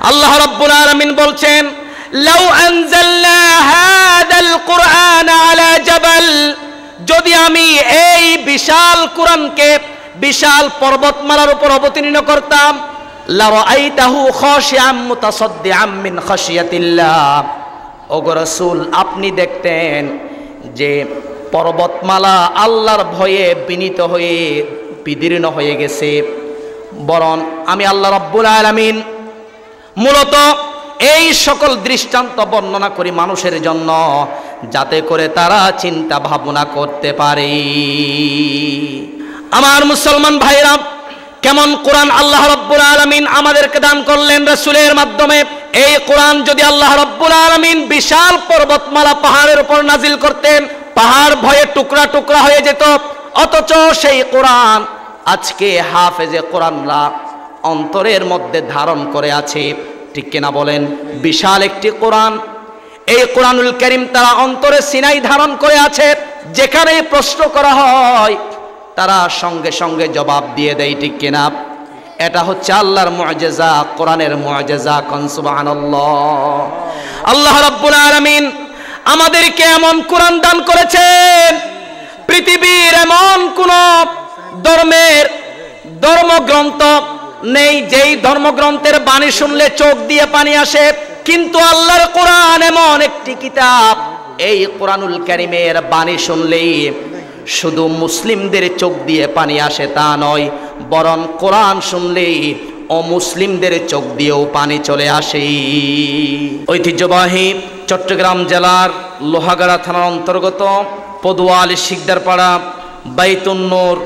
আল্লাহ রাব্বুল আলামিন বলছেন, লাউ আনজালনা হাদাল কুরআন আলা জাবাল, যদি আমি এই বিশাল কোরআনকে বিশাল পর্বতমালার উপর অবতীর্ণ করতাম, লারাআইতাহু খাশিআম মুতাসাদ্দিআম মিন খাশিয়াতিল্লাহ, ওগো রাসূল আপনি দেখতেন যে পর্বতমালা আল্লাহর ভয়ে বিনীত হয়ে বিদীর্ণ হয়ে গেছে। বরং আমি আল্লাহ রাব্বুল আলামিন মূলত এই সকল দৃষ্টান্ত বর্ণনা করি মানুষের জন্য, যাতে করে তারা চিন্তা ভাবনা করতে পারে। আমার মুসলমান ভাইরা, কেমন কোরআন আল্লাহ রাব্বুল আলামিন আমাদেরকে দান করলেন রাসূলের মাধ্যমে। এই কোরআন যদি আল্লাহ রাব্বুল আলামিন বিশাল পর্বতমালা পাহাড়ের উপর নাজিল করতেন, পাহাড় ভয়ে টুকরা টুকরা হয়ে যেত। অথচ সেই কোরআন আজকে হাফেজে কোরআনরা অন্তরের মধ্যে ধারণ করে আছে, ঠিক কিনা বলেন? বিশাল একটি কোরআন, এই কোরআনুল কারীম তারা অন্তরে সিনাই ধারণ করে আছে। যেখানে প্রশ্ন করা হয় তারা সঙ্গে সঙ্গে জবাব দিয়ে দেয়, ঠিক কিনা? এটা হচ্ছে আল্লাহর মুআজিজা, কোরআনের মুআজিজা। কোন সুবহানাল্লাহ। আল্লাহ রাব্বুল আলামিন আমাদেরকে এমন কোরআন দান করেছেন, পৃথিবীর এমন কোন ধর্মগ্রন্থ নেই যেই ধর্মগ্রন্থের বাণী শুনলে চোখ দিয়ে পানি আসে, কিন্তু আল্লাহর কোরআন এমন একটি কিতাব, এই কোরআনুল কারীমের বাণী শুনলেই শুধু মুসলিমদের চোখ দিয়ে পানি আসে তা নয়, বরং কোরআন শুনলেই অমুসলিমদের চোখ দিয়েও পানি চলে আসে। ঐতিহ্যবাহী চট্টগ্রাম জেলার লোহাগাড়া থানার অন্তর্গত পদুয়ালি শিকদারপাড়া বাইতুন নূর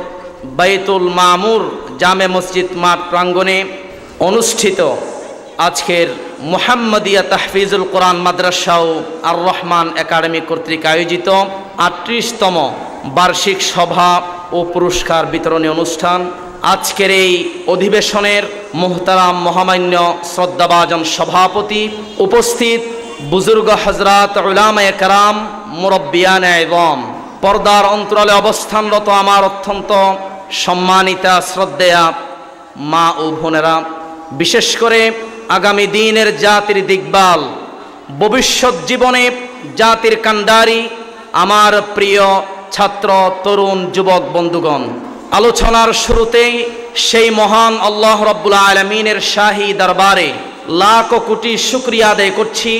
বাইতুল মামুর জামে মসজিদ মাঠ প্রাঙ্গণে অনুষ্ঠিত আজকের মুহাম্মাদিয়া তাহফিজুল কোরআন মাদ্রাসা ও আর রহমান একাডেমি কর্তৃক আয়োজিত ৩৮তম বার্ষিক সভা ও পুরস্কার বিতরণী অনুষ্ঠান। আজকের এই অধিবেশনের মুহতারাম মহামান্য শ্রদ্ধাভাজন সভাপতি, উপস্থিত বুজুর্গ হজরত উলামায়ে কেরাম, মুরব্বিয়ানে ইযম, পর্দার অন্তরালে অবস্থানরত আমার অত্যন্ত সম্মানিতা শ্রদ্ধেয়া মা ও বোনেরা, বিশেষ করে আগামী দিনের জাতির দিকবাল, ভবিষ্যৎ জীবনে জাতির কান্ডারি আমার প্রিয় ছাত্র তরুণ যুবক বন্ধুগণ, আলোচনার শুরুতেই সেই মহান আল্লাহ রাব্বুল আলামিনের শাহী দরবারে লাখ কোটি শুকরিয়া আদায় করছি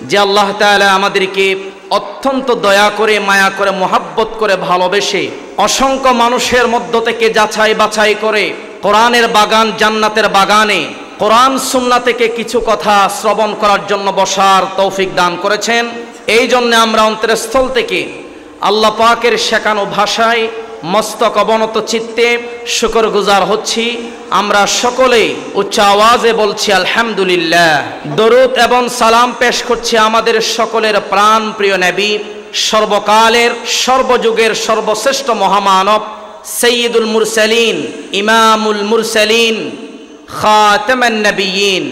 যে আল্লাহ তাআলা আমাদেরকে অত্যন্ত দয়া করে, মায়া করে, মোহাব্বত করে, ভালোবেসে অসংখ্য মানুষের মধ্য থেকে যাচাই বাছাই করে কোরআনের বাগান, জান্নাতের বাগানে কোরআন সুন্নাহ থেকে কিছু কথা শ্রবণ করার জন্য বসার তৌফিক দান করেছেন। এই জন্য আমরা অন্তরস্থল থেকে আল্লাহ পাকের শেখানো ভাষায় মস্তক অবনত চিত্তে শুকরগুজার হচ্ছি। আমরা সকলেই উচ্চ আওয়াজে বলছি আলহামদুলিল্লাহ। দরুদ এবং সালাম পেশ করছি আমাদের সকলের প্রাণ প্রিয় নবী, সর্বকালের সর্বযুগের সর্বশ্রেষ্ঠ মহামানব, সাইয়্যিদুল মুরসালিন, ইমামুল মুরসালিন, খাতামান নবিয়্যিন,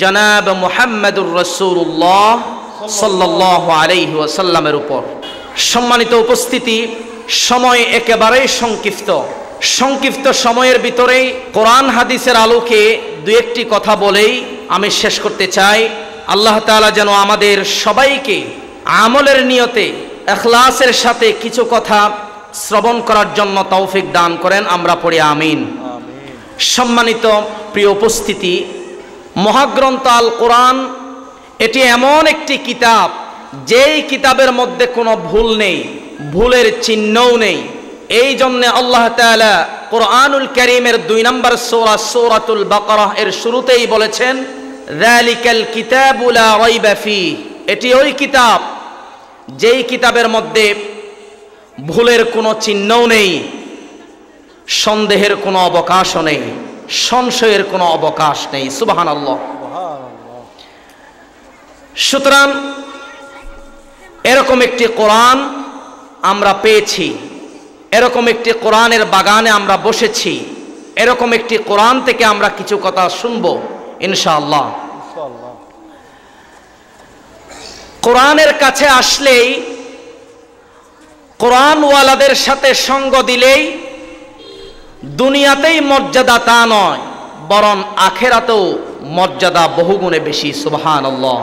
জনাব মুহাম্মদুর রাসূলুল্লাহ সাল্লাল্লাহু আলাইহি ওয়াসাল্লামের উপর। সম্মানিত উপস্থিতি, সময় একেবারেই সংক্ষিপ্ত সময়ের ভিতরেই কোরআন হাদিসের আলোকে দু একটি কথা বলেই আমি শেষ করতে চাই। আল্লাহ তাআলা যেন আমাদের সবাইকে আমলের নিয়তে ইখলাসের সাথে কিছু কথা শ্রবণ করার জন্য তৌফিক দান করেন, আমরা পড়ি আমিন। সম্মানিত প্রিয় উপস্থিতি, মহাগ্রন্থ আল কোরআন এটি এমন একটি কিতাব, যেই কিতাবের মধ্যে কোনো ভুল নেই, ভুলের চিহ্নও নেই। এই জন্য আল্লাহ তাআলা কোরআনুল কারীমের ২ নম্বর সূরা সূরাতুল বাকারাহ এর শুরুতেই বলেছেন, যালিকাল কিতাবু লা রাইবা ফীহ, এটি ওই কিতাব যেই কিতাবের মধ্যে ভুলের কোনো চিহ্নও নেই, সন্দেহের কোনো অবকাশও নেই, সংশয়ের কোনো অবকাশ নেই। সুবহানাল্লাহ। সুতরাং এরকম একটি কোরআন আমরা পেয়েছি, এরকম একটি কোরআনের বাগানে আমরা বসেছি, এরকম একটি কোরআন থেকে আমরা কিছু কথা শুনবো ইনশাআল্লাহ। কোরআনের কাছে আসলেই, কোরআনওয়ালাদের সাথে সঙ্গ দিলেই দুনিয়াতেই মর্যাদা তা নয়, বরং আখেরাতেও মর্যাদা বহুগুণে বেশি। সুবহানাল্লাহ।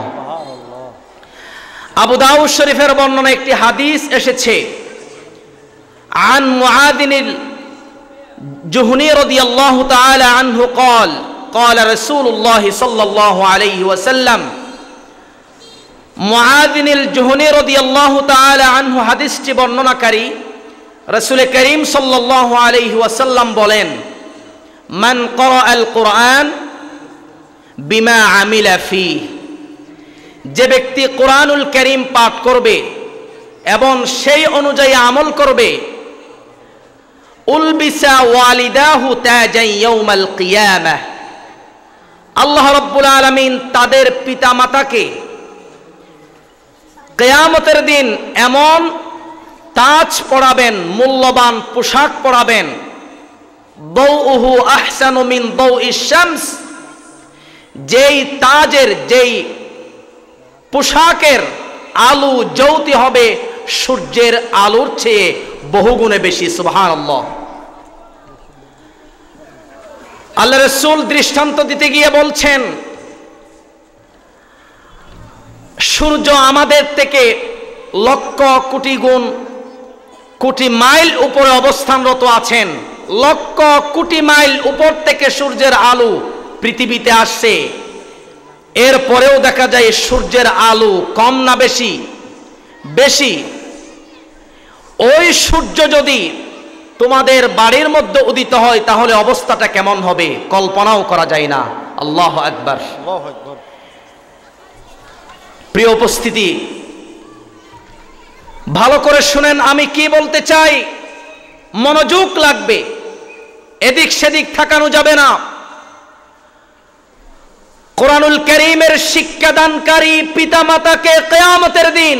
আবু দাউদ শরীফের বর্ণনা একটি হাদিস এসেছে, আন মুআযিনিল জুহনি রাদিয়াল্লাহু তাআলা আনহু قال قال رسول الله صلى الله عليه وسلم। মুআযিনিল জুহনি রাদিয়াল্লাহু তাআলা আনহু হাদিসটি বর্ণনাকারী রাসূল করিম সাল্লাল্লাহু আলাইহি ওয়াসাল্লাম বলেন, মান ক্বারাআল কুরআন বিমা আমিলা ফিহি, যে ব্যক্তি কোরআনুল কারীম পাঠ করবে এবং সেই অনুযায়ী আমল করবে, উলবিসা ওয়ালিদাহু তাজান ইয়াউমাল কিয়ামাহ, আল্লাহ রাব্বুল আলামিন তাদের পিতামাতাকে কিয়ামতের দিন এমন তাজ পরাবেন, মূল্যবান পোশাক পরাবেন, দাউহু আহসানু মিন দাউইশ শামস, যেই তাজের যেই পোশাকের আলো জ্যোতি হবে সূর্যের আলোর চেয়ে বহুগুণে বেশি। সুবহানাল্লাহ। আল্লাহ রাসূল দৃষ্টান্ত দিতে গিয়ে বলছেন, সূর্য আমাদের থেকে লক্ষ কোটি গুণ কোটি মাইল উপরে অবস্থানরত আছেন। লক্ষ কোটি মাইল উপর থেকে সূর্যের আলো পৃথিবীতে আসছে, এরপরেও দেখা যায় সূর্যের আলো কম না বেশি? বেশি। ওই সূর্য যদি তোমাদের বাড়ির মধ্যে উদিত হয় তাহলে অবস্থাটা কেমন হবে কল্পনাও করা যায় না। আল্লাহু আকবার। প্রিয় উপস্থিতি, ভালো করে শুনেন আমি কি বলতে চাই, মনোযোগ লাগবে, এদিক সেদিক থাকানো যাবে না। কোরআনুল কারীমের শিক্ষাদানকারী পিতামাতাকে কিয়ামতের দিন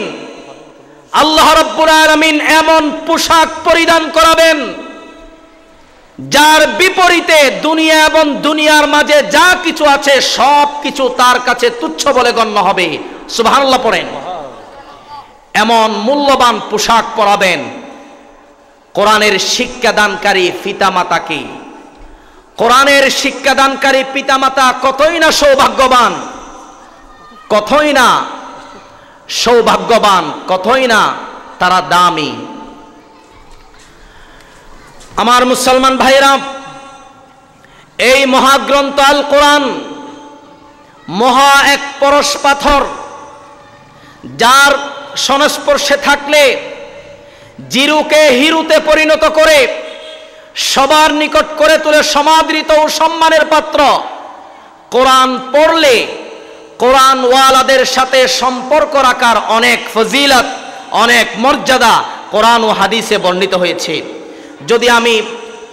আল্লাহ রাব্বুল আলামিন এমন পোশাক পরিধান করাবেন যার বিপরীতে দুনিয়া এবং দুনিয়ার মাঝে যা কিছু আছে সব কিছু তার কাছে তুচ্ছ বলে গণ্য হবে। সুবহানাল্লাহ পড়েন। এমন মূল্যবান পোশাক পরাবেন কোরআনের শিক্ষাদানকারী পিতামাতাকে। কোরআনের শিক্ষাদানকারী পিতামাতা কতই না সৌভাগ্যবান, কতই না সৌভাগ্যবান, কতই না তারা দামি। আমার মুসলমান ভাইরা, এই মহাগ্রন্থ আল কোরআন মহা এক পরশ পাথর, যার সংস্পর্শে থাকলে জিরুকে হিরুতে পরিণত করে সবার নিকট করে তোলে সমাদৃত ও সম্মানের পাত্র। কোরআন পড়লে কোরআন ওয়ালাদের সাথে সম্পর্ক রাখার অনেক ফজিলত, অনেক মর্যাদা কোরআন ও হাদিসে বর্ণিত হয়েছে। যদি আমি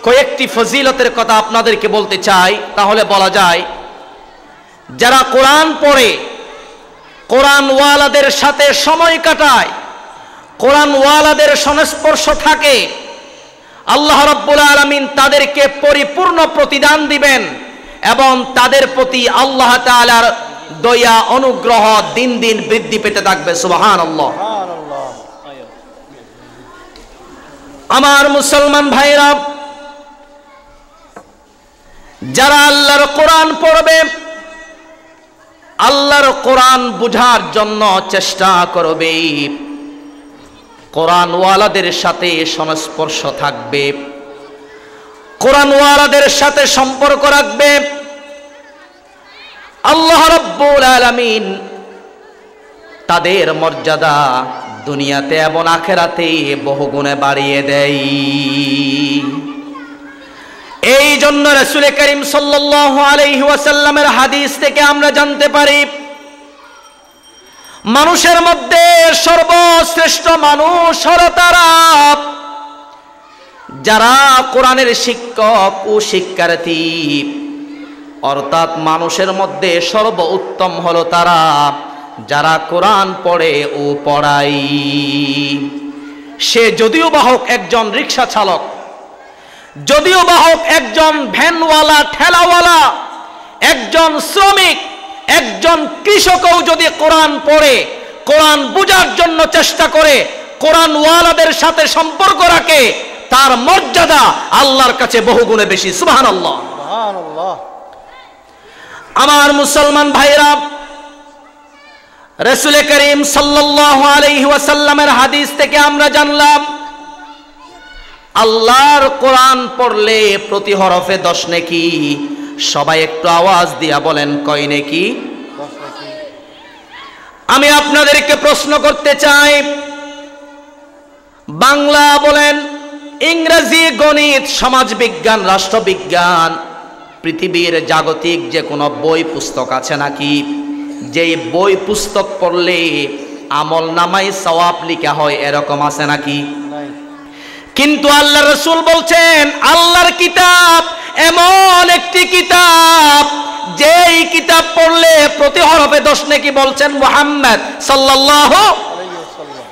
কয়েকটি ফজিলতের কথা আপনাদেরকে বলতে চাই তাহলে বলা যায়, যারা কোরআন পড়ে, কোরআন ওয়ালাদের সাথে সময় কাটায়, কোরআন ওয়ালাদের সংস্পর্শ থাকে, আল্লাহ রাব্বুল আলামিন তাদেরকে পরিপূর্ণ প্রতিদান দিবেন এবং তাদের প্রতি আল্লাহ তাআলার দয়া অনুগ্রহ দিন দিন বৃদ্ধি পেতে থাকবে। সুবহানাল্লাহ। আমার মুসলমান ভাইরা, যারা আল্লাহর কোরআন পড়বে, আল্লাহর কোরআন বুঝার জন্য চেষ্টা করবে, কোরআন ওয়ালাদের সাথে সংস্পর্শ থাকবে, কোরআন ওয়ালাদের সাথে সম্পর্ক রাখবে, আল্লাহ রাব্বুল আলামিন তাদের মর্যাদা দুনিয়াতে এবং আখিরাতে বহুগুণে বাড়িয়ে দেয়। এই জন্য রাসূল করিম সাল্লাল্লাহু আলাইহি ওয়াসাল্লামের হাদিস থেকে আমরা জানতে পারি, মানুষের মধ্যে সর্বশ্রেষ্ঠ মানুষ হলো তারা যারা কোরআনের শিক্ষক ও শিক্ষার্থী। অর্থাৎ মানুষের মধ্যে সর্বোত্তম হলো তারা যারা কোরআন পড়ে ও পড়ায়। সে যদিও বা হোক একজন রিক্সা চালক, যদিও বা হোক একজন ভ্যানওয়ালা, ঠেলাওয়ালা, একজন শ্রমিক, একজন কৃষকও যদি কোরআন পড়ে, কোরআন বুঝার জন্য চেষ্টা করে, কোরআন ওয়ালাদের সাথে সম্পর্ক রাখে, তার মর্যাদা আল্লাহর কাছে বহুগুণে বেশি। সুবহানাল্লাহ। আমার মুসলমান ভাইরা, রাসূল করিম সাল্লাল্লাহু আলাইহি ওয়াসাল্লামের হাদিস থেকে আমরা জানলাম আল্লাহর কোরআন পড়লে প্রতি হরফে 10 নেকি। সবাই একটু আওয়াজ দিয়া বলেন কয় নেকি? আমি আপনাদেরকে প্রশ্ন করতে চাই, বাংলা বলেন, ইংরেজি, গণিত, সমাজবিজ্ঞান, রাষ্ট্রবিজ্ঞান, পৃথিবীর জাগতিক যে কোনো বই পুস্তক আছে নাকি যেই বই পুস্তক পড়লে আমল নামায় সওয়াব লিখা হয়, এরকম আছে নাকি? কিন্তু আল্লাহ রাসূল বলছেন আল্লাহর কিতাব এমন একটি কিতাব যেই কিতাব পড়লে প্রতি হরফে 10 নেকি। বলছেন মুহাম্মদ সাল্লাল্লাহু আলাইহি ওয়াসাল্লাম।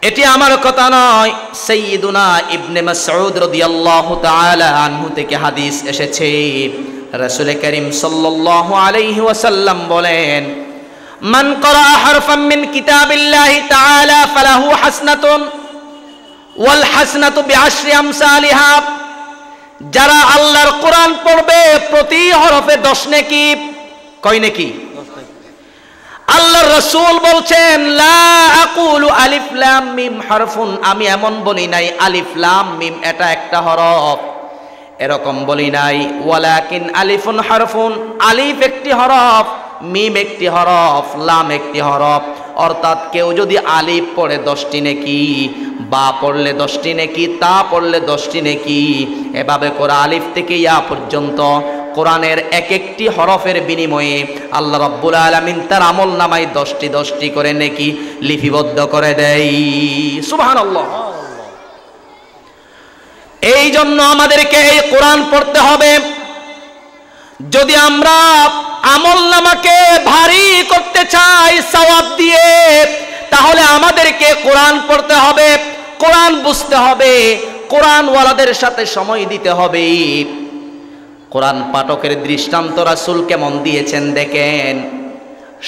এটি আমার কথা নয়, সাইয়্যিদুনা ইবনে মাসউদ রাদিয়াল্লাহু তাআলা আনহু থেকে হাদিস এসেছে। রাসূল করিম সাল্লাল্লাহু আলাইহি ওয়াসাল্লাম বলেন, মান ক্বারা হারফাম মিন কিতাবিল্লাহি তাআলা ফালাহু হাসনাতুন ওয়াল হাসনাতু বিআশরি আমসালিহা। যারা আল্লাহর কোরআন পড়বে প্রতি হরফে 10 নেকি। কয় নেকি? আল্লাহর রাসূল বলছেন, লা আকুলু আলিফ লাম মিম হারফুন, আমি এমন বলি নাই আলিফ লাম মিম এটা একটা হরফ, এরকম বলি নাই। ওয়ালাকিন আলিফুন হারফুন, আলিফ একটি হরফ, মিম একটি হরফ, লাম একটি হরফ। অর্থাৎ কেউ যদি আলিফ পড়ে 10টি নেকি, বা পড়লে 10টি নেকি, তা পড়লে 10টি নেকি, এভাবে করে আলিফ থেকে ইয়া পর্যন্ত কোরআনের এক একটি হরফের বিনিময়ে আল্লাহ রাব্বুল আলামিন তার আমল নামায় 10টি করে নেকি লিপিবদ্ধ করে দেয়। সুবহানাল্লাহ। এই জন্য আমাদেরকে এই কোরআন পড়তে হবে। যদি আমরা আমল নামাকে ভারী করতে চাই সওয়াব দিয়ে, তাহলে আমাদেরকে কোরআন পড়তে হবে, কোরআন বুঝতে হবে, কোরআন ওয়ালাদের সাথে সময় দিতে হবে। কোরআন পাঠকের দৃষ্টান্ত রাসূল কেমন দিয়েছেন দেখেন।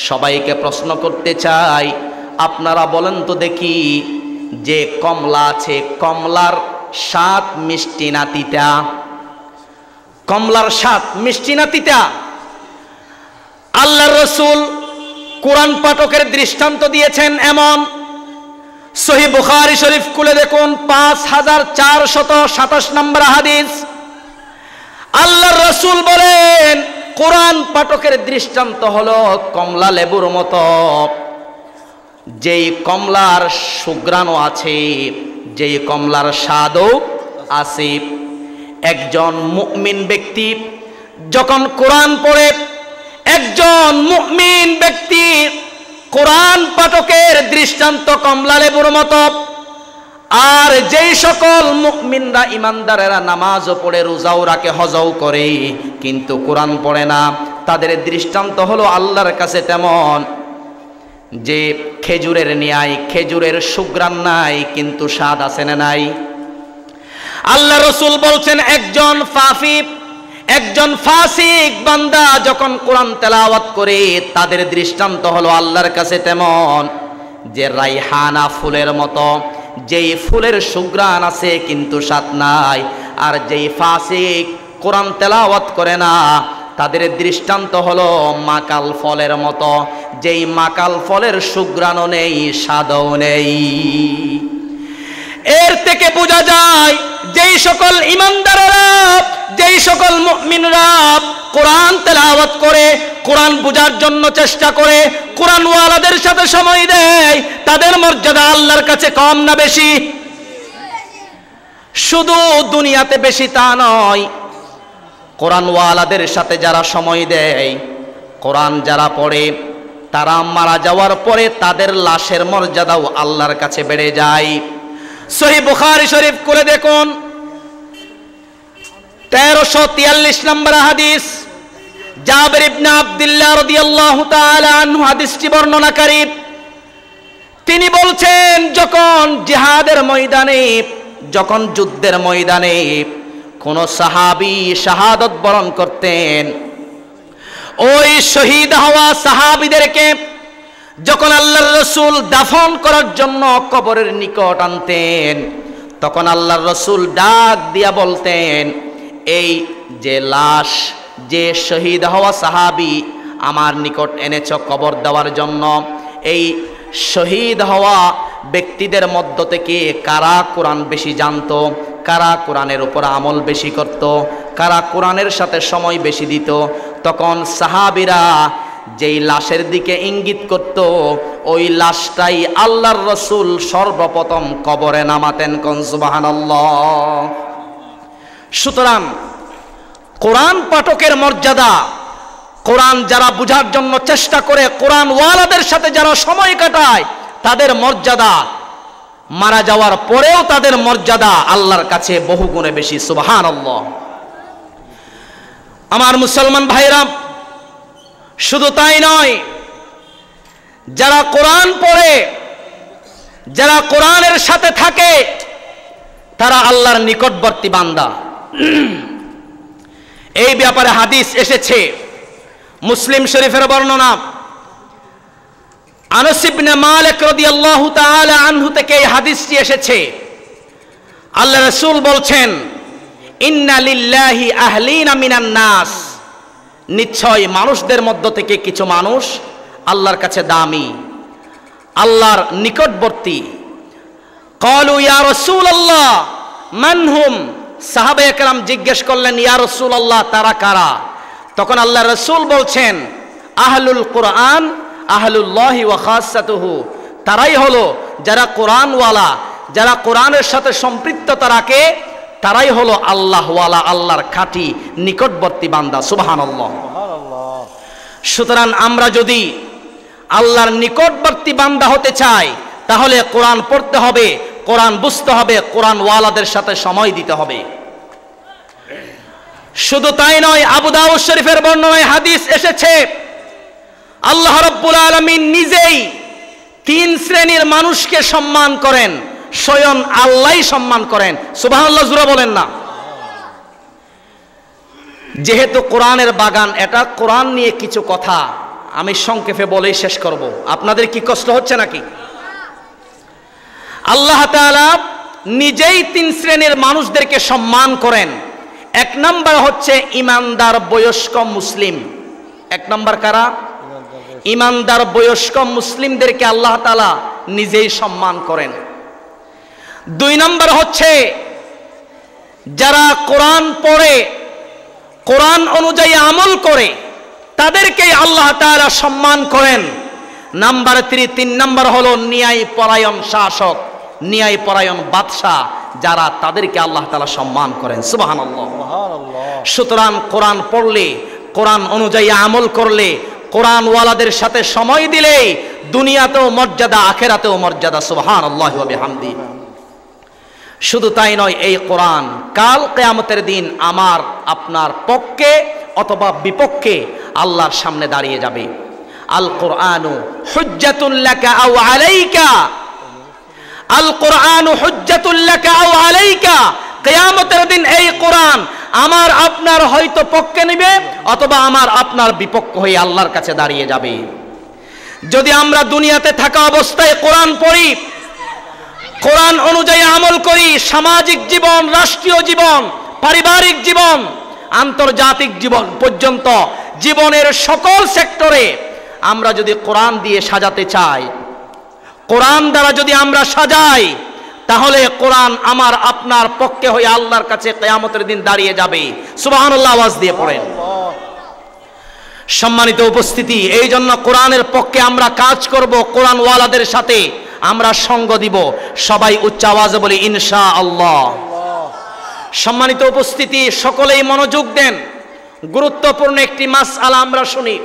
সবাইকে প্রশ্ন করতে চাই, আপনারা বলেন তো দেখি, যে কমলা আছে, কমলার স্বাদ মিষ্টি না তিতা? কমলার স্বাদ মিষ্টি না তিতা? আল্লাহর রাসূল কোরআন পাঠকের দৃষ্টান্ত দিয়েছেন এমন। সহিহ বুখারী শরীফ খুলে দেখুন, 5427 নম্বর হাদিস। আল্লাহর রাসূল বলেন কোরআন পাঠকের দৃষ্টান্ত হলো কমলা লেবুর মতো। যেই কমলার সুঘ্রাণও আছে, যেই কমলার স্বাদও আছে। একজন মুমিন ব্যক্তি যখন কোরআন পড়ে, একজন মুমিন ব্যক্তি কোরআন পাঠকের দৃষ্টান্ত কমলা লেবুর মতো। আর যেই সকল মুমিনরা ইমানদারেরা নামাজও পড়ে, রোজাও রাখে, হজও করে, কিন্তু কোরআন পড়ে না, তাদের দৃষ্টান্ত হলো আল্লাহর কাছে তেমন যে খেজুরের ন্যায়, খেজুরের সুঘ্রাণ নাই কিন্তু স্বাদ আছে না নাই? আল্লাহ রাসূল বলছেন একজন ফাফি, একজন ফাসিক বান্দা যখন কোরআন তেলাওয়াত করে, তাদের দৃষ্টান্ত হলো আল্লাহর কাছে তেমন যে রাইহানা ফুলের মতো, যেই ফুলের সুঘ্রাণ আছে কিন্তু স্বাদ নাই। আর যেই ফাসিক কোরআন তেলাওয়াত করে না, তাদের দৃষ্টান্ত হলো মাকাল ফলের মতো, যেই মাকাল ফলের সুঘ্রাণও নেই, স্বাদও নেই। এর থেকে বোঝা যায় যেই সকল ইমানদারেরা, যেই সকল মুমিনরা কোরআন তেলাওয়াত করে, কোরআন বোঝার জন্য চেষ্টা করে, কোরআন ওয়ালাদের সাথে সময় দেয়, তাদের মর্যাদা আল্লাহর কাছে কম না বেশি? শুধু দুনিয়াতে বেশি তা নয়, কোরআন ওয়ালাদের সাথে যারা সময় দেয়, কোরআন যারা পড়ে, তারা মারা যাওয়ার পরে তাদের লাশের মর্যাদাও আল্লাহর কাছে বেড়ে যায়। সহিহ বুখারী শরীফ খুলে দেখুন, 1343 নম্বর হাদিস। জাবের ইবনে আব্দুল্লাহ রাদিয়াল্লাহু তাআলা আনহু হাদিসটি বর্ণনাকারী। তিনি বলছেন, যখন জিহাদের ময়দানে, যখন যুদ্ধের ময়দানে কোন সাহাবী শাহাদাত বরণ করতেন, ওই শহীদ হওয়া সাহাবীদেরকে যখন আল্লাহর রাসূল দাফন করার জন্য কবরের নিকট আনতেন, তখন আল্লাহর রাসূল ডাক দিয়া বলতেন, এই যে লাশ, যে শহীদ হওয়া সাহাবী আমার নিকট এনেছ কবর দেওয়ার জন্য। এই শহীদ হওয়া ব্যক্তিদের মধ্য থেকে কারা কোরআন বেশি জানতো, কারা কোরআনের উপর আমল বেশি করত, কারা কোরআনের সাথে সময় বেশি দিত? তখন সাহাবীরা যেই লাশের দিকে ইঙ্গিত করত, ওই লাশটাই আল্লাহর রাসূল সর্বপ্রথম কবরে নামাতেন। কোন সুবহানাল্লাহ। সুতরাং কোরআন পাঠকের মর্যাদা, কোরআন যারা বুঝার জন্য চেষ্টা করে, কোরআন ওয়ালাদের সাথে যারা সময় কাটায়, তাদের মর্যাদা মারা যাওয়ার পরেও তাদের মর্যাদা আল্লাহর কাছে বহু গুণে বেশি। সুবহানাল্লাহ। আমার মুসলমান ভাইরা, শুধু তাই নয়, যারা কোরআন পড়ে, যারা কোরআনের সাথে থাকে, তারা আল্লাহর নিকটবর্তী বান্দা। এই ব্যাপারে হাদিস এসেছে, মুসলিম শরীফের বর্ণনা। আনাস ইবনে মালিক রাদিয়াল্লাহু তাআলা আনহু থেকে এই হাদিসটি এসেছে। আল্লাহ রাসূল বলছেন, ইন্না লিল্লাহি আহলিনা মিনান নাস, নিশ্চয় মানুষদের মধ্য থেকে কিছু মানুষ আল্লাহর কাছে দামি, আল্লাহর নিকটবর্তী। ক্বালু ইয়া রাসূলুল্লাহ মান হুম, সাহাবায়ে কেরাম জিজ্ঞেস করলেন, ইয়া রাসূলুল্লাহ তারা কারা? তখন আল্লাহ রাসূল বলছেন, আহলুল কোরআন আহলুল্লাহি ওয়া খাসাতুহু, তারাই হলো যারা কোরআনওয়ালা, যারা কোরআনের সাথে সম্পৃক্ততা রাখে, তারাই হলো আল্লাহওয়ালা, আল্লাহর খাঁটি নিকটবর্তী বান্দা। সুবহানাল্লাহ। সুতরাং আমরা যদি আল্লাহর নিকটবর্তী বান্দা হতে চাই, তাহলে কোরআন পড়তে হবে, কোরআন বুঝতে হবে, কোরআন ওয়ালাদের সাথে সময় দিতে হবে। শুধু তাই নয়, আবু দাউদ শরীফের বর্ণনায় হাদিস এসেছে, আল্লাহ রাব্বুল আলামিন নিজেই তিন শ্রেণীর মানুষকে সম্মান করেন, স্বয়ং আল্লাহই সম্মান করেন। সুবহানাল্লাহ জোরে বলেন না। যেহেতু কোরআনের বাগান, এটা কোরআন নিয়ে কিছু কথা আমি সংক্ষেপে বলেই শেষ করব। আপনাদের কি কষ্ট হচ্ছে নাকি? আল্লাহ তাআলা নিজেই তিন শ্রেণীর মানুষদেরকে সম্মান করেন। এক নাম্বার হচ্ছে ইমানদার বয়স্ক মুসলিম। এক নাম্বার কারা? ইমানদার বয়স্ক মুসলিমদেরকে আল্লাহ তাআলা নিজেই সম্মান করেন। দুই নাম্বার হচ্ছে যারা কোরআন পড়ে, কোরআন অনুযায়ী আমল করে, তাদেরকেই আল্লাহ তাআলা সম্মান করেন। নাম্বার 3 নাম্বার হলো ন্যায় পরায়ণ শাসক, ন্যায় পরায়ণ বাদশাহ, যারা তাদেরকে আল্লাহ তাআলা সম্মান করেন। সুবহানাল্লাহ। সুতরাং কোরআন পড়লে, কোরআন অনুযায়ী আমল করলে, কোরআন ওয়ালাদের সাথে সময় দিলে দুনিয়াতেও মর্যাদা, আখিরাতেও মর্যাদা। সুবহানাল্লাহি ওয়া বিহামদি। শুধু তাই নয়, এই কোরআন কাল কিয়ামতের দিন আমার আপনার পক্ষে অথবা বিপক্ষে আল্লাহর সামনে দাঁড়িয়ে যাবে। আল কোরআনু হুজ্জাতুল লাকা আও আলাইকা, আল কোরআনু হুজ্জাতুল লাকা আও আলাইকা। কিয়ামতের দিন এই কোরআন আমার আপনার হয়তো পক্ষে নেবে অথবা আমার আপনার বিপক্ষ হয়ে আল্লাহর কাছে দাঁড়িয়ে যাবে। যদি আমরা দুনিয়াতে থাকা অবস্থায় কোরআন পড়ি, কোরআন অনুযায়ী আমল করি, সামাজিক জীবন, রাষ্ট্রীয় জীবন, পারিবারিক জীবন, আন্তর্জাতিক জীবন পর্যন্ত জীবনের সকল সেক্টরে আমরা যদি কোরআন দিয়ে সাজাতে চাই, কোরআন দ্বারা যদি আমরা সাজাই, তাহলে কোরআন আমার আপনার পক্ষে হয়ে আল্লাহর কাছে কিয়ামতের দিন দাঁড়িয়ে যাবে। সুবহানাল্লাহ আওয়াজ দিয়ে পড়েন। সম্মানিত উপস্থিতি, এই জন্য কোরআনের পক্ষে আমরা কাজ করব, কোরআন ওয়ালাদের সাথে আমরা সঙ্গ দিব। সবাই উচ্চ আওয়াজে বলি ইনশাআল্লাহ। সম্মানিত উপস্থিতি, সকলেই মনোযোগ দেন। গুরুত্বপূর্ণ একটি মাসআলা আমরা শুনি।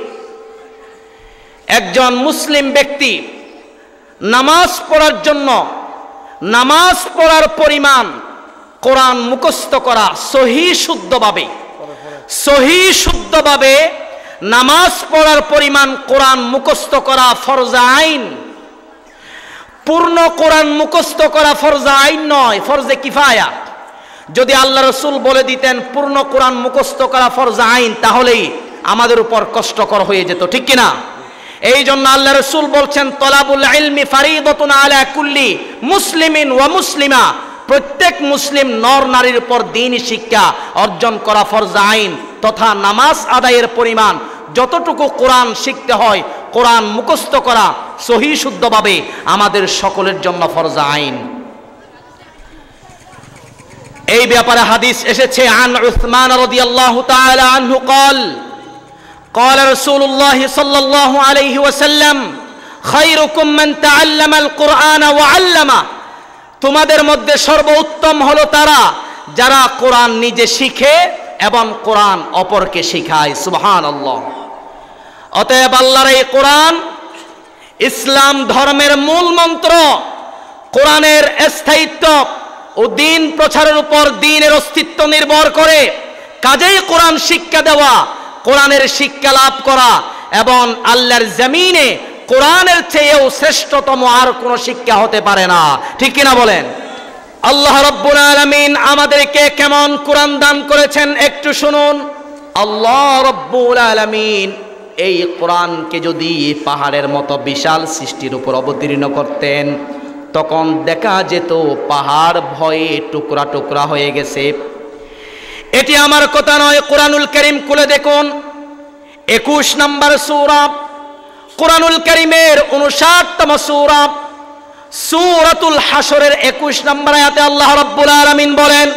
একজন মুসলিম ব্যক্তি নামাজ পড়ার জন্য, নামাজ পড়ার পরিমাণ কোরআন মুখস্থ করা, সহি শুদ্ধভাবে নামাজ পড়ার পরিমাণ কোরআন মুখস্থ করা ফরজ আইন। পূর্ণ কোরআন মুখস্থ করা ফরজ আইন নয়, ফরজে কিফায়া। যদি আল্লাহ রাসূল বলে দিতেন পূর্ণ কোরআন মুখস্থ করা ফরজ আইন, তাহলেই আমাদের উপর কষ্টকর হয়ে যেত, ঠিক কিনা? এই জন্য আল্লাহ রাসূল বলছেন, তলাবুল ইলমি ফারিদাতুন আলা কুল্লি মুসলিমিন ওয়া মুসলিমা। প্রত্যেক মুসলিম নর নারীর উপর দ্বীনি শিক্ষা অর্জন করা ফরজ আইন, তথা নামাজ আদায়ের পরিমাণ যতটুকু কোরআন শিখতে হয়, কোরআন মুখস্থ করা সহি শুদ্ধভাবে আমাদের সকলের জন্য ফরজ আইন। এই ব্যাপারে হাদিস এসেছে, আন উসমান রাদিয়াল্লাহু তাআলা আনহু قال قال رسول الله صلى الله عليه وسلم خيركم من تعلم القرآن وعلمه। তোমাদের মধ্যে সর্বোত্তম হলো তারা যারা কোরআন নিজে শিখে এবং কোরআন অপরকে শেখায়। সুবহানাল্লাহ। অতএব আল্লাহর এই কোরআন ইসলাম ধর্মের মূল মন্ত্র। কোরআনের স্থায়িত্ব ও দিন প্রচারের উপর দ্বীনের অস্তিত্ব নির্ভর করে। কাজেই কোরআন শিক্ষা দেওয়া, কোরআনের শিক্ষা লাভ করা এবং আল্লাহর জমিনে কোরআনের চেয়েও শ্রেষ্ঠতম আর কোনো শিক্ষা হতে পারে না। ঠিক কিনা বলেন? আল্লাহ রাব্বুল আলামিন আমাদেরকে কেমন কোরআন দান করেছেন একটু শুনুন। আল্লাহ রাব্বুল আলামিন এই কোরআনকে যদি পাহাড়ের মতো বিশাল সৃষ্টির উপর অবতীর্ণ করতেন, তখন দেখা যেত পাহাড় ভয়ে টুকরা টুকরা হয়ে গেছে। এটি আমার কথা নয়, কোরআনুল কারীম খুলে দেখুন 21 নম্বর সূরা, কোরআনুল কারীমের 59তম সূরা, সূরাতুল হাশরের 21 নম্বর আয়াতে আল্লাহ রাব্বুল আলামিন বলেন,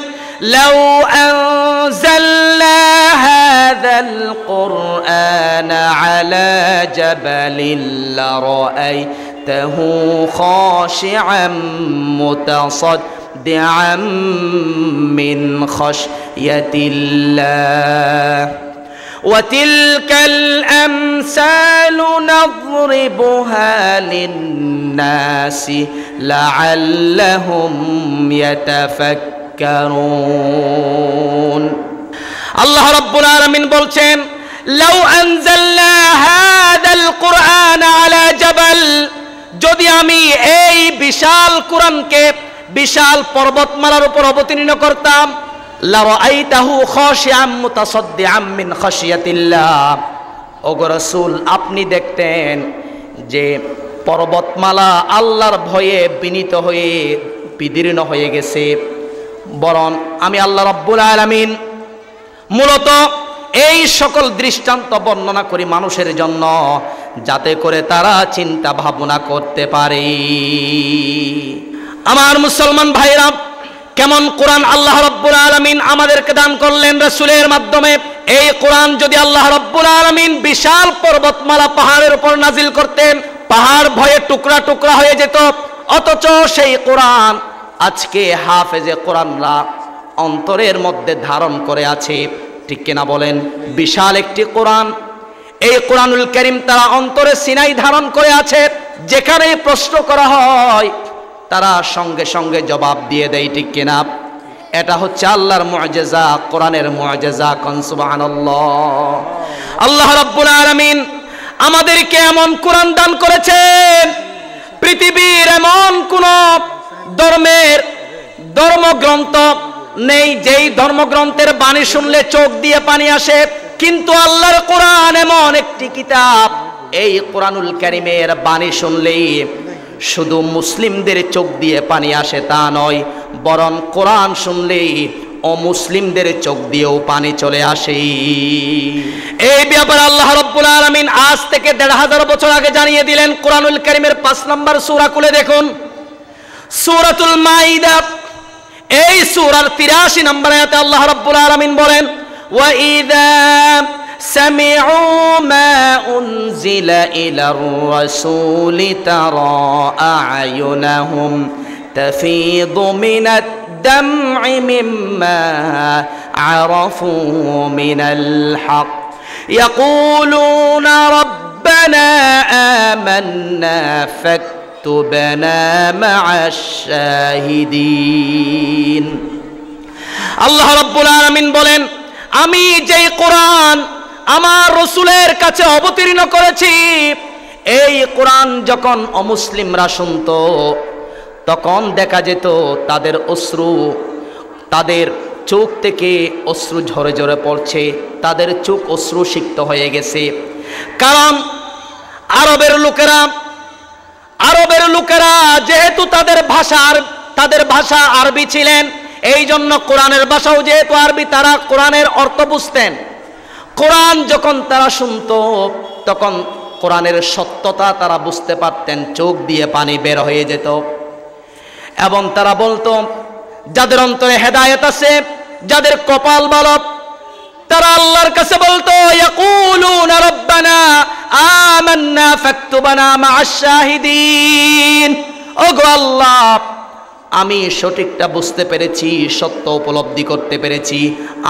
লাউ আনজালনা হাযাল কুরআনা আলা জাবালিন লারাআইতাহু খাশিআম মুতাসাদ্দিআম মিন খাশইয়াতিল্লাহ وتلك الأمثال نضربها للناس لعلهم يتفكرون। আল্লাহ রাব্বুল আলামিন বলছেন, লাউ আনজালনা হাযাল কুরআন আলা জাবাল, যদি আমি এই বিশাল কোরআনকে বিশাল পর্বতমালার উপর অবতীর্ণ করতাম, লারাআইতাহু খাশিআম মুতাসাদ্দিআম মিন খাশিয়াতিল্লাহ, ওগো রাসূল আপনি দেখতেন যে পর্বতমালা আল্লাহর ভয়ে বিনীত হয়ে বিদীর্ণ হয়ে গেছে। বরং আমি আল্লাহ রাব্বুল আলামিন মূলত এই সকল দৃষ্টান্ত বর্ণনা করি মানুষের জন্য, যাতে করে তারা চিন্তা ভাবনা করতে পারে। আমার মুসলমান ভাইরা, কেমন কোরআন আল্লাহ রাব্বুল আলামিন আমাদেরকে দান করলেন রাসূলের মাধ্যমে। এই কোরআন যদি আল্লাহ রাব্বুল আলামিন বিশাল পর্বতমালা পাহাড়ের উপর নাজিল করতেন, পাহাড় ভয়ে টুকরা টুকরা হয়ে যেত। অথচ সেই কোরআন আজকে হাফেজে কোরআনরা অন্তরের মধ্যে ধারণ করে আছে। ঠিক কিনা বলেন? বিশাল একটি কোরআন, এই কোরআনুল কারীম তারা অন্তরে সিনাই ধারণ করে আছে। যেখানেই প্রশ্ন করা হয় তারা সঙ্গে সঙ্গে জবাব দিয়ে দেয়। ঠিক কিনা? এটা হচ্ছে আল্লাহর মুআজিজা, কোরআনের মুআজিজা। কোন সুবহানাল্লাহ। আল্লাহ রাব্বুল আলামিন আমাদেরকে এমন কোরআন দান করেছেন, পৃথিবীর এমন কোন ধর্মগ্রন্থ নেই যেই ধর্মগ্রন্থের বাণী শুনলে চোখ দিয়ে পানি আসে, কিন্তু আল্লাহর কোরআন এমন একটি কিতাব, এই কোরআনুল কারীমের বাণী শুনলেই শুধু মুসলিমদের চোখ দিয়ে পানি আসে তা নয়, বরং কোরআন শুনলেই অমুসলিমদের চোখ দিয়েও পানি চলে আসে। এই ব্যাপারে আল্লাহ রাব্বুল আলামিন আজ থেকে ১৫০০ বছর আগে জানিয়ে দিলেন। কোরআনুল কারীমের ৫ নম্বর সূরা খুলে দেখুন, সূরাতুল মাইদা। এই সূরার ৮৩ নম্বর আয়াতে আল্লাহ রাব্বুল আলামিন বলেন, ওয়া ইযা سمعوا ما أنزل إلى الرسول ترى أعينهم تفيض من الدمع مما عرفوا من الحق يقولون ربنا آمنا فاكتبنا مع الشاهدين। আল্লাহ রাব্বুল আলামিন বলেন, আমি যেই কোরআন আমার রাসূলের কাছে অবতীর্ণ করেছি, এই কোরআন যখন অমুসলিমরা শুনতো, তখন দেখা যেত তাদের অশ্রু, তাদের চোখ থেকে অশ্রু ঝরে ঝরে পড়ছে, তাদের চোখ অশ্রু সিক্ত হয়ে গেছে। কারণ আরবের লোকেরা যেহেতু তাদের ভাষা আরবি ছিলেন, এই জন্য কোরআনের ভাষাও যেহেতু আরবি, তারা কোরআনের অর্থ বুঝতেন। কোরআন যখন তারা শুনতো তখন কোরআনের সত্যতা তারা বুঝতে পারতেন, চোখ দিয়ে পানি বের হয়ে যেত। এবং তারা বলতো, যাদের অন্তরে হেদায়েত আছে, যাদের কপাল ভালো, তারা আল্লাহর কাছে বলতো, ইয়াকুলুনা রাব্বানা আমান্না ফাকতুবনা মা'আশ শাহিদিন। ওগো আল্লাহ, আমি সঠিকটা বুঝতে পেরেছি, সত্য উপলব্ধি করতে পেরেছি,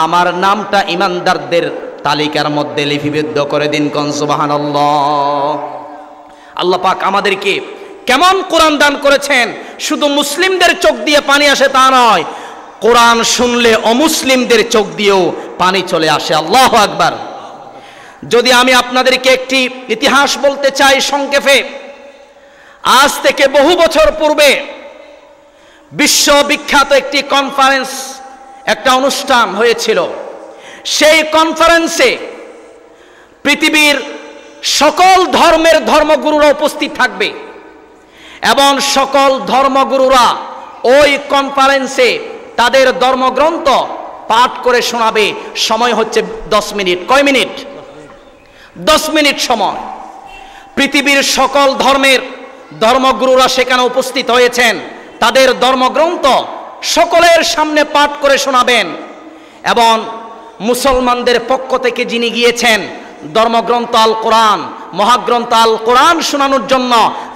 আমার নামটা ঈমানদারদের তালিকার মধ্যে লিপিবদ্ধ করে দিন। কোন সুবহানাল্লাহ। আল্লাহ পাক আমাদেরকে কেমন কোরআন দান করেছেন, শুধু মুসলিমদের চোখ দিয়ে পানি আসে তা নয়, কোরআন শুনলে অমুসলিমদের চোখ দিয়েও পানি চলে আসে। আল্লাহু আকবার। যদি আমি আপনাদেরকে একটি ইতিহাস বলতে চাই সংক্ষেপে, আজ থেকে বহু বছর পূর্বে বিশ্ববিখ্যাত একটি কনফারেন্স, একটা অনুষ্ঠান হয়েছিল। সেই কনফারেন্সে পৃথিবীর সকল ধর্মের ধর্মগুরুরা উপস্থিত থাকবে এবং সকল ধর্মগুরুরা ওই কনফারেন্সে তাদের ধর্মগ্রন্থ পাঠ করে শোনাবে। সময় হচ্ছে 10 মিনিট। কয় মিনিট? 10 মিনিট সময়। পৃথিবীর সকল ধর্মের ধর্মগুরুরা সেখানে উপস্থিত হয়েছেন, তাদের ধর্মগ্রন্থ সকলের সামনে পাঠ করে শোনাবেন। এবং মুসলমানদের পক্ষ থেকে যিনি গিয়েছেন ধর্মগ্রন্থ আল কোরআন, মহাগ্রন্থ আল কোরআন শোনানোর জন্য,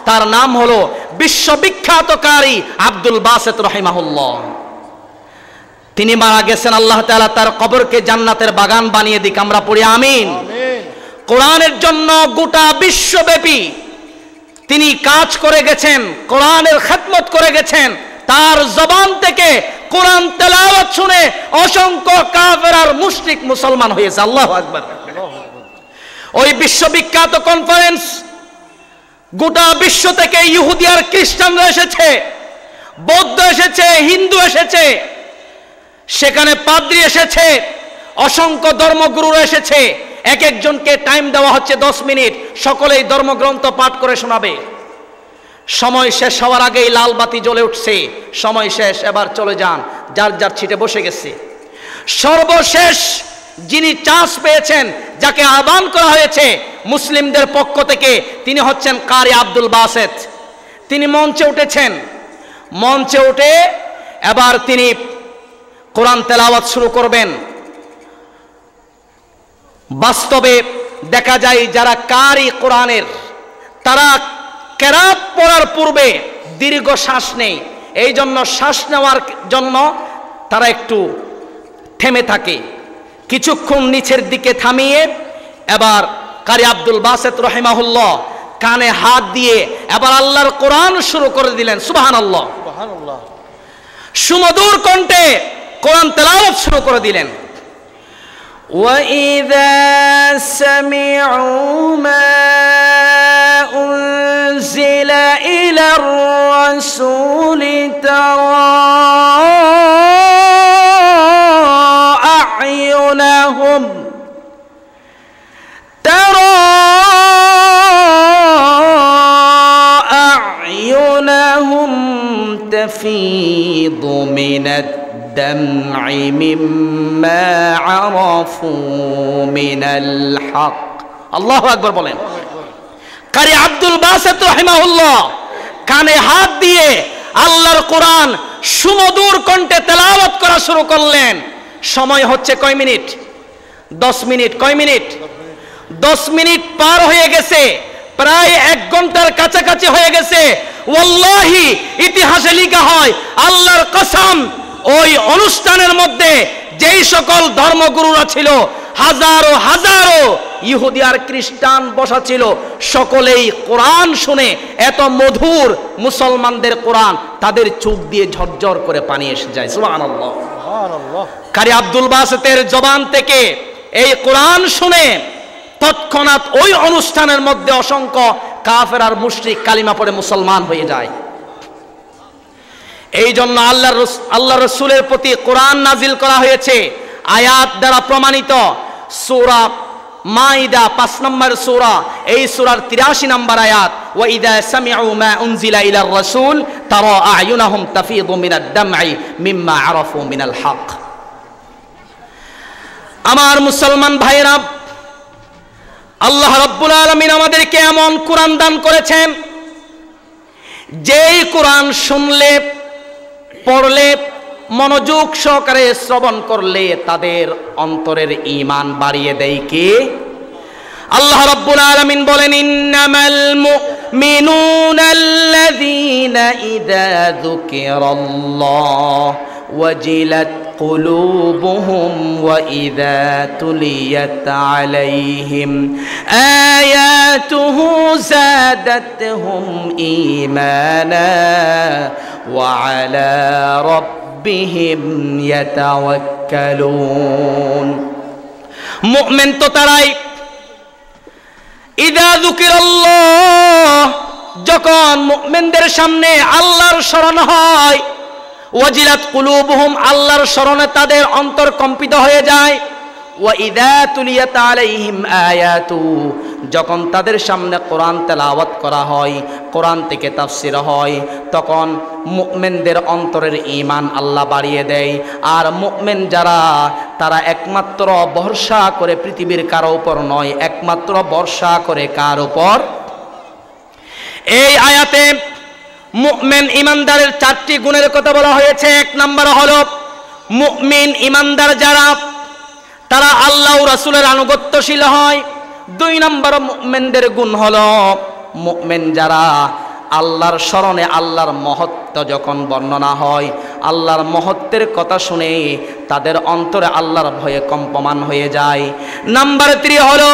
তার নাম হলো বিশ্ববিখ্যাত কারি আব্দুল বাসেত রাহিমাহুল্লাহ। তিনি মারা গেছেন, আল্লাহ তাআলা তার কবরকে জান্নাতের বাগান বানিয়ে দিক, আমরা পড়ি আমিন। কোরআনের জন্য গোটা বিশ্বব্যাপী তিনি কাজ করে গেছেন, কোরআনের খেদমত করে গেছেন। তার জবান থেকে কোরআন তেলাওয়াত শুনে অসংখ্য কাফের আর মুশরিক মুসলমান হয়েছে। আল্লাহু আকবার। ওই বিশ্ববিখ্যাত কনফারেন্স, গোটা বিশ্ব থেকে ইহুদি আর খ্রিস্টানরা এসেছে, বৌদ্ধ এসেছে, হিন্দু এসেছে, সেখানে পাদ্রী এসেছে, অসংখ্য ধর্মগুরুরা এসেছে। এক একজনকে টাইম দেওয়া হচ্ছে 10 মিনিট, সকলেই ধর্মগ্রন্থ পাঠ করে শোনাবে। সময় শেষ হওয়ার আগেই লাল বাতি জ্বলে উঠছে, সময় শেষ, এবার চলে যান, যার যার ছিটে বসে গেছে। সর্বশেষ যিনি চান্স পেয়েছেন, যাকে আহ্বান করা হয়েছে মুসলিমদের পক্ষ থেকে, তিনি হচ্ছেন কারি আব্দুল বাসেত। তিনি মঞ্চে উঠেছেন। মঞ্চে উঠে এবার তিনি কোরআন তেলাওয়াত শুরু করবেন। বাস্তবে দেখা যায় যারা কারি কোরআনের, তারা কেরাত পড়ার পূর্বে দীর্ঘ শ্বাস নেই, এই জন্য শ্বাস নেওয়ার জন্য তারা একটু থেমে থাকে। কিছুক্ষণ নিচের দিকে থামিয়ে এবার কারি আব্দুল বাসেত রাহিমাহুল্লাহ কানে হাত দিয়ে এবার আল্লাহর কোরআন শুরু করে দিলেন। সুবহানাল্লাহ। সুমধুর কণ্ঠে কোরআন তেলাওয়াত শুরু করে দিলেন। وَإِذَا سَمِعُوا مَا أُنزِلَ إِلَى الرَّسُولِ تَرَى أعينهم تفيض من الدمع مما عرفوا من الحق الله أكبر বলেন। কারি আব্দুল বাসেত রাহিমাহুল্লাহ কানে হাত দিয়ে আল্লাহর কোরআন সুমধুর কণ্ঠে তেলাওয়াত করা শুরু করলেন। সময় হচ্ছে কয় মিনিট? 10 মিনিট। কয় মিনিট? 10 মিনিট পার হয়ে গেছে, প্রায় 1 ঘন্টার কাছাকাছি হয়ে গেছে। ওয়াল্লাহি ইতিহাসে লেখা হয়, আল্লাহর কসম, ওই অনুষ্ঠানের মধ্যে যেই সকল ধর্মগুরুরা ছিল, হাজারো হাজারো ইহুদি আর খ্রিস্টান বসা ছিল, সকলেই কোরআন শুনে এত মধুর মুসলমানদের কোরআন, তাদের চোখ দিয়ে ঝরঝর করে পানি এসে যায়। সুবহানাল্লাহ। কারি আব্দুল বাসেতের জবান থেকে এই কোরআন শুনে তৎক্ষণাৎ ওই অনুষ্ঠানের মধ্যে অসংখ্য কাফের আর মুশরিক কালিমা পড়ে মুসলমান হয়ে যায়। এই জন্য আল্লাহ রসুলের প্রতি কোরআন নাজিল করা হয়েছে আয়াত দ্বারা প্রমাণিত। সূরা মাইদা 5 নম্বর সূরা, এই সূরার 83 নম্বর আয়াত, ওয়া ইযা সামি'উ মা উনজিলা ইলার রাসূল তারা আ'য়ুনাহুম তাফিদু মিনাদ দাম'i মিম্মা আরাফু মিনাল হক। আমার মুসলমান ভাইরা, আল্লাহ রাব্বুল আলামিন আমাদেরকে এমন কোরআন দান করেছেন, যেই কোরআন শুনলে, পড়লে, মনোযোগ সহকারে শ্রবণ করলে তাদের অন্তরের ঈমান বাড়িয়ে দেয় কে? আল্লাহ রাব্বুল আলামিন বলেন, ইন্নামাল মুমিনুনাল্লাযীনা ইযা যুকিরাল্লাহ ওয়াজিলাত قلوبهم وإذا تليت عليهم آياته زادتهم إيمانا وعلى ربهم يتوكلون মুমিন তো তারাই ইযা যুকিরাল্লাহ, যখন মুমিনদের সামনে আল্লাহর স্মরণ হয়, ওয়াজিলাত কুলুবুহুম, আল্লাহর স্মরণে তাদের অন্তর কম্পিত হয়ে যায়, ওয়া ইযা তুলিয়াত আলাইহিম আয়াতু, যখন তাদের সামনে কোরআন তেলাওয়াত করা হয়, কোরআন থেকে তাফসীর হয়, তখন মুমিনদের অন্তরের ঈমান আল্লাহ বাড়িয়ে দেয়। আর মুমিন যারা, তারা একমাত্র ভরসা করে পৃথিবীর কারো উপর নয়, একমাত্র ভরসা করে কার উপর? এই আয়াতে মুমিন ইমানদারের 4টি গুণের কথা বলা হয়েছে। 1 নম্বর হলো মুমিন ইমানদার যারা, তারা আল্লাহ ও রাসূলের আনুগত্যশীল হয়। 2 নম্বর মুমিনদের গুণ হলো মুমিন যারা আল্লাহর স্মরণে, আল্লাহর মহত্ব যখন বর্ণনা হয়, আল্লাহর মহত্বের কথা শুনে তাদের অন্তরে আল্লাহর ভয়ে কম্পমান হয়ে যায়। নাম্বার 3 হলো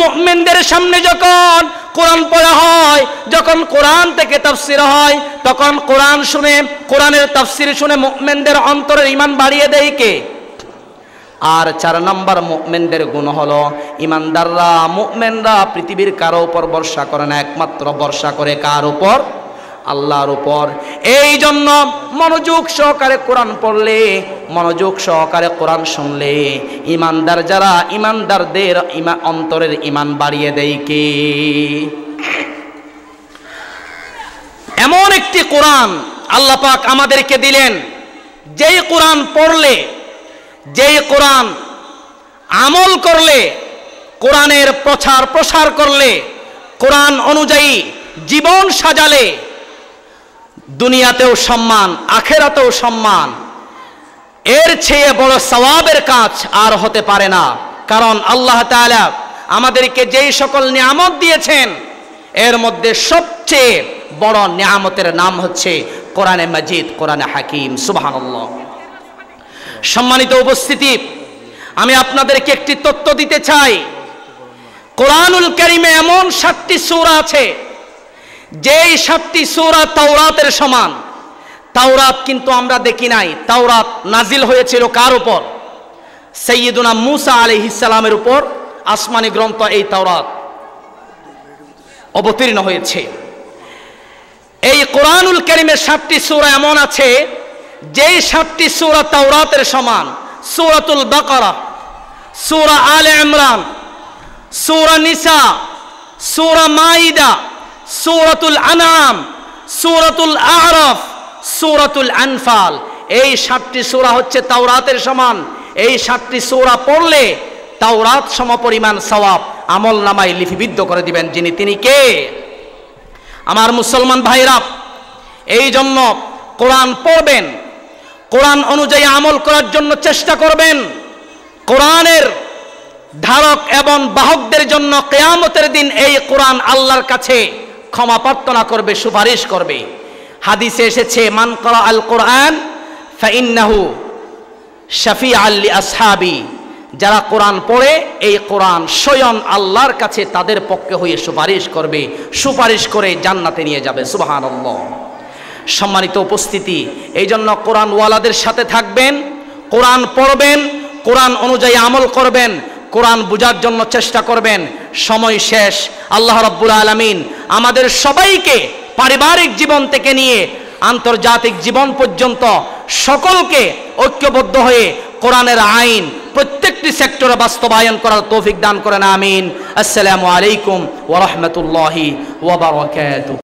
মুমিনদের সামনে যখন কোরআন পড়া হয়, যখন কোরআন থেকে তাফসীর হয়, তখন কোরআন শুনে, কোরআনের তাফসীর শুনে মুমিনদের অন্তরের ঈমান বাড়িয়ে দেয় কে? আর 4 নম্বর মুমিনদের গুণ হলো ইমানদাররা, মুমিনরা পৃথিবীর কারো উপর ভরসা করে না, একমাত্র ভরসা করে কার উপর? আল্লাহর উপর। এই জন্য মনোযোগ সহকারে কোরআন পড়লে, মনোযোগ সহকারে কোরআন শুনলে ইমানদার যারা, ইমানদারদের অন্তরের ঈমান বাড়িয়ে দেয় কে? এমন একটি কোরআন আল্লাহ পাক আমাদেরকে দিলেন, যেই কোরআন পড়লে, যেই কোরআন আমল করলে, কোরআনের প্রচার প্রসার করলে, কোরআন অনুযায়ী জীবন সাজালে দুনিয়াতেও সম্মান, আখেরাতেও সম্মান। এর চেয়ে বড় সওয়াবের কাজ আর হতে পারে না। কারণ আল্লাহ তাআলা আমাদেরকে যেই সকল নিয়ামত দিয়েছেন, এর মধ্যে সবচেয়ে বড় নিয়ামতের নাম হচ্ছে কোরআনে মাজিদ, কোরআনে হাকিম। সুবহানাল্লাহ। সম্মানিত উপস্থিতি, আমি আপনাদেরকে একটি তথ্য দিতে চাই। কোরআনুল কারীমে এমন 7টি সূরা আছে, যেই 7টি সূরা তাওরাতের সমান। তাওরাত কিন্তু আমরা দেখি নাই। তাওরাত নাজিল হয়েছিল কার উপর? সাইয়্যিদুনা মূসা আলাইহিস সালামের উপর আসমানি গ্রন্থ এই তাওরাত অবতীর্ণ হয়েছে। এই কোরআনুল কারীমের 7টি সূরা এমন আছে, যেই 7টি সূরা তাওরাতের সমান। সূরাতুল বাকারা, সূরা আলে ইমরান, সূরা নিসা, সূরা মাইদা, সূরাতুল আনআম, সূরাতুল আ'রাফ, সূরাতুল আনফাল। এই 7টি সূরা হচ্ছে তাওরাতের সমান। এই 7টি সূরা পড়লে তাওরাত সমপরিমাণ সওয়াব আমলনামায় লিপিবদ্ধ করে দিবেন যিনি, তিনি কে? আমার মুসলমান ভাইরা, এই জন্য কোরআন পড়বেন, কোরআন অনুযায়ী আমল করার জন্য চেষ্টা করবেন। কোরআনের ধারক এবং বাহকদের জন্য কিয়ামতের দিন এই কোরআন আল্লাহর কাছে ক্ষমা প্রার্থনা করবে, সুপারিশ করবে। হাদিসে এসেছে, মান ক্বারা আল কোরআন ফাইন্নাহু শাফিআল লি আসহাবি, যারা কোরআন পড়ে এই কোরআন স্বয়ং আল্লাহর কাছে তাদের পক্ষে হয়ে সুপারিশ করবে, সুপারিশ করে জান্নাতে নিয়ে যাবে। সুবহানাল্লাহ। সম্মানিত উপস্থিতি, এই জন্য কোরআন ওয়ালাদের সাথে থাকবেন, কোরআন পড়বেন, কোরআন অনুযায়ী আমল করবেন, কোরআন বোঝার জন্য চেষ্টা করবেন। সময় শেষ। আল্লাহ রাব্বুল আলামিন আমাদের সবাইকে পারিবারিক জীবন থেকে নিয়ে আন্তর্জাতিক জীবন পর্যন্ত সকলকে ঐক্যবদ্ধ হয়ে কোরআনের আইন প্রত্যেকটি সেক্টরে বাস্তবায়ন করার তৌফিক দান করেন। আমিন। আসসালামু আলাইকুম ওয়া রাহমাতুল্লাহি ওয়া বারাকাতুহু।